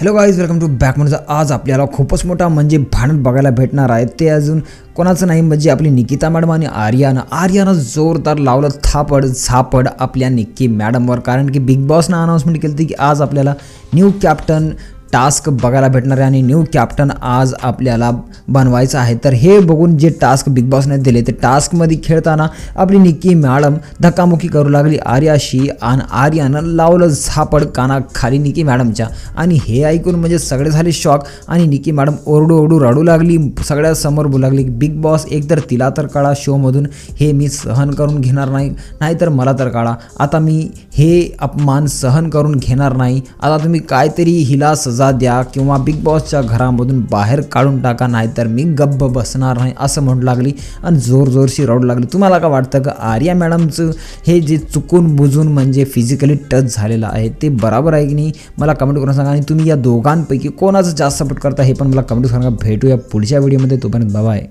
Hello guys, welcome to back. म्हणजे आज आपल्याला खूपच मोठा म्हणजे भांडण बघायला भेटणार आहे. ते अजून कोणाचं नाही म्हणजे आपली निकिता मॅडम आणि आर्यानं जोरदार लावलं थापड झापड आपल्या निक्की मॅडमवर. कारण की बिग बॉसनं अनाऊन्समेंट केली होती की आज आपल्याला न्यू कॅप्टन टास्क बघायला भेटणार आहे आणि न्यू कॅप्टन आज आपल्याला बनवायचं आहे. तर हे बघून जे टास्क बिग बॉसने दिले ते टास्कमध्ये खेळताना आपली निक्की मॅडम धक्कामुक्की करू लागली आर्याशी आणि आर्यानं लावलं झापड कानाखाली निक्की मॅडमच्या. आणि हे ऐकून म्हणजे सगळे झाले शॉक आणि निक्की मॅडम ओरडू रडू लागली, सगळ्यासमोर बोलू लागली की बिग बॉस एकतर तिला तर काढा शोमधून, हे मी सहन करून घेणार नाही, नाहीतर मला तर काढा. आता मी हे अपमान सहन करून घेणार नाही. आता तुम्ही काहीतरी हिला सजा द्या किंवा बिग बॉसच्या घरामधून बाहेर काढून टाका, नाहीतर मी गप्प बसणार नाही असं म्हणू लागली आणि जोरशी रडू लागली. तुम्हाला काय वाटतं का आर्या मॅडमचं हे जे चुकून बुजून म्हणजे फिजिकली टच झालेलं आहे ते बरोबर आहे की नाही मला कमेंट करून सांगा. आणि तुम्ही या दोघांपैकी कोणाचं जास्त सपोर्ट करता हे पण मला कमेंट करून सांगा. भेटूया पुढच्या व्हिडिओमध्ये. तोपर्यंत बाय.